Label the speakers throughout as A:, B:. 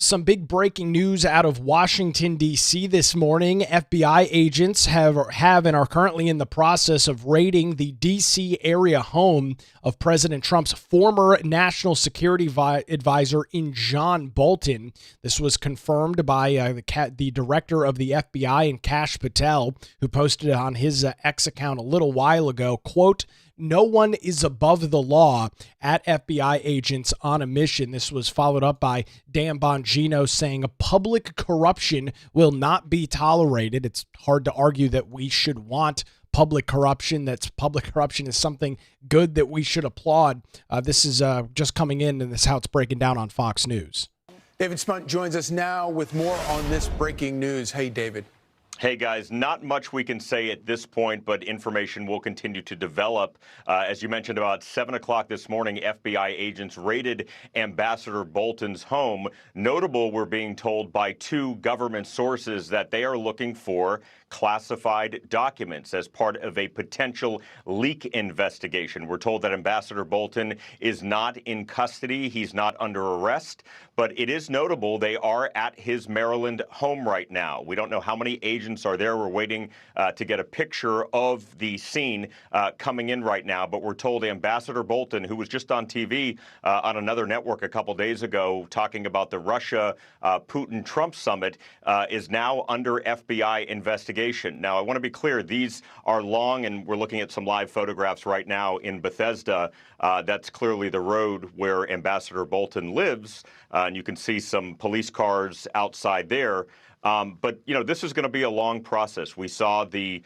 A: Some big breaking news out of Washington, D.C. this morning. FBI agents have and are currently in the process of raiding the D.C. area home of President Trump's former national security advisor in John Bolton. This was confirmed by the director of the FBI, and Kash Patel, who posted it on his X account a little while ago. Quote, "No one is above the law," at FBI agents on a mission. This was followed up by Dan Bongino saying public corruption will not be tolerated. It's hard to argue that we should want public corruption. Public corruption is something good that we should applaud. This is just coming in, and this is how it's breaking down on Fox News.
B: David Spunt joins us now with more on this breaking news. Hey, David.
C: Hey, guys, not much we can say at this point, but information will continue to develop. As you mentioned, about 7 o'clock this morning, FBI agents raided Ambassador Bolton's home. Notable, we're being told by two government sources that they are looking for classified documents as part of a potential leak investigation. We're told that Ambassador Bolton is not in custody. He's not under arrest, but it is notable they are at his Maryland home right now. We don't know how many agents are there. We're waiting to get a picture of the scene coming in right now, but we're told Ambassador Bolton, who was just on TV on another network a couple days ago talking about the Russia-Putin-Trump summit, is now under FBI investigation. Now, I want to be clear, these are long, and we're looking at some live photographs right now in Bethesda. That's clearly the road where Ambassador Bolton lives, and you can see some police cars outside there. But, you know, this is going to be a long process. We saw the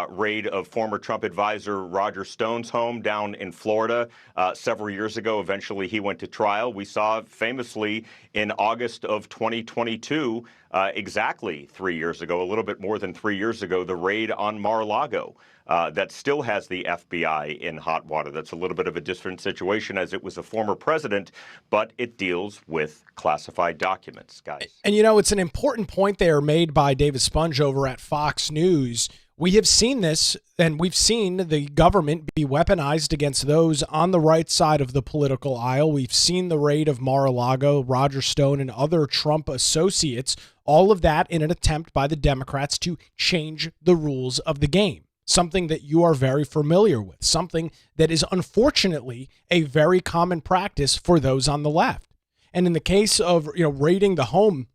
C: raid of former Trump advisor Roger Stone's home down in Florida several years ago. Eventually, he went to trial. We saw famously in August of 2022, exactly 3 years ago, a little bit more than 3 years ago, the raid on Mar-a-Lago. That still has the FBI in hot water. That's a little bit of a different situation as it was a former president, but it deals with classified documents, guys.
A: And, you know, it's an important point there made by David Spunt over at Fox News. We have seen this, and we've seen the government be weaponized against those on the right side of the political aisle. We've seen the raid of Mar-a-Lago, Roger Stone, and other Trump associates, all of that in an attempt by the Democrats to change the rules of the game. Something that you are very familiar with, something that is unfortunately a very common practice for those on the left. And in the case of, raiding the home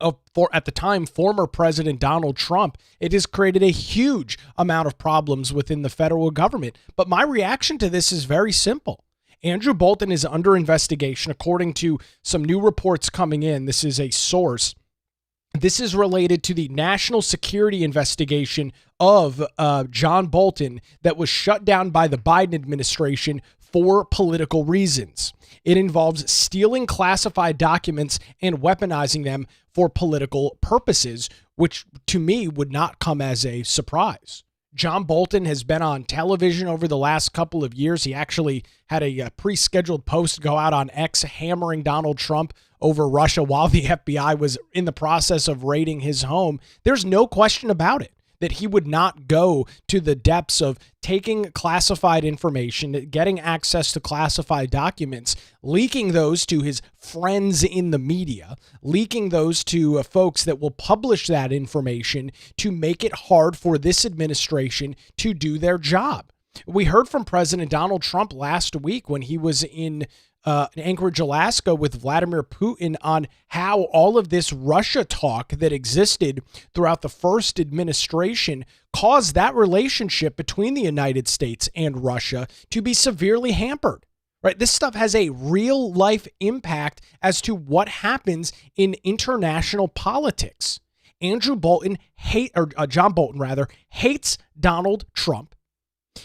A: of, at the time, former President Donald Trump, it has created a huge amount of problems within the federal government. But my reaction to this is very simple. Andrew Bolton is under investigation, according to some new reports coming in. This is a source. This is related to the national security investigation of John Bolton that was shut down by the Biden administration for political reasons. It involves stealing classified documents and weaponizing them for political purposes, which to me would not come as a surprise. John Bolton has been on television over the last couple of years. He actually had a pre-scheduled post go out on X hammering Donald Trump over Russia while the FBI was in the process of raiding his home. There's no question about it that he would not go to the depths of taking classified information, getting access to classified documents, leaking those to his friends in the media, leaking those to folks that will publish that information to make it hard for this administration to do their job. We heard from President Donald Trump last week when he was in Anchorage, Alaska with Vladimir Putin on how all of this Russia talk that existed throughout the first administration caused that relationship between the United States and Russia to be severely hampered. Right? This stuff has a real life impact as to what happens in international politics. John Bolton hates Donald Trump.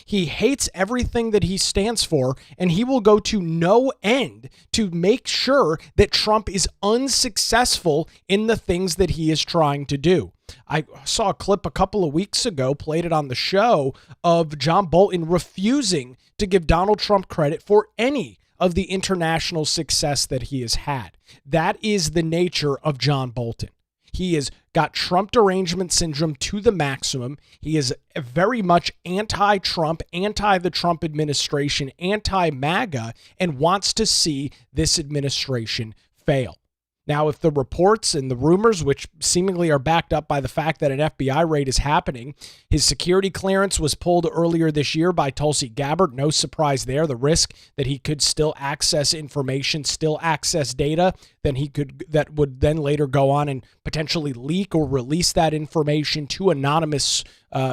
A: He hates everything that he stands for, and he will go to no end to make sure that Trump is unsuccessful in the things that he is trying to do. I saw a clip a couple of weeks ago, played it on the show, of John Bolton refusing to give Donald Trump credit for any of the international success that he has had. That is the nature of John Bolton. He has got Trump derangement syndrome to the maximum. He is very much anti-Trump, anti-the Trump administration, anti-MAGA, and wants to see this administration fail. Now, if the reports and the rumors, which seemingly are backed up by the fact that an FBI raid is happening, his security clearance was pulled earlier this year by Tulsi Gabbard. No surprise there. The risk that he could still access information, still access data, that would then later go on and potentially leak or release that information to anonymous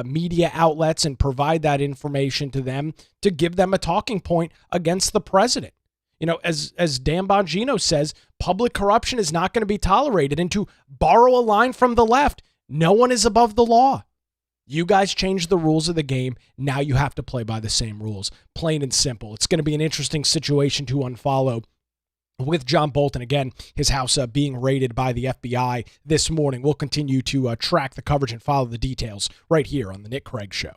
A: media outlets and provide that information to them to give them a talking point against the president. You know, as Dan Bongino says, public corruption is not going to be tolerated. And to borrow a line from the left, no one is above the law. You guys changed the rules of the game. Now you have to play by the same rules. Plain and simple. It's going to be an interesting situation to unfollow with John Bolton. Again, his house being raided by the FBI this morning. We'll continue to track the coverage and follow the details right here on The Nick Craig Show.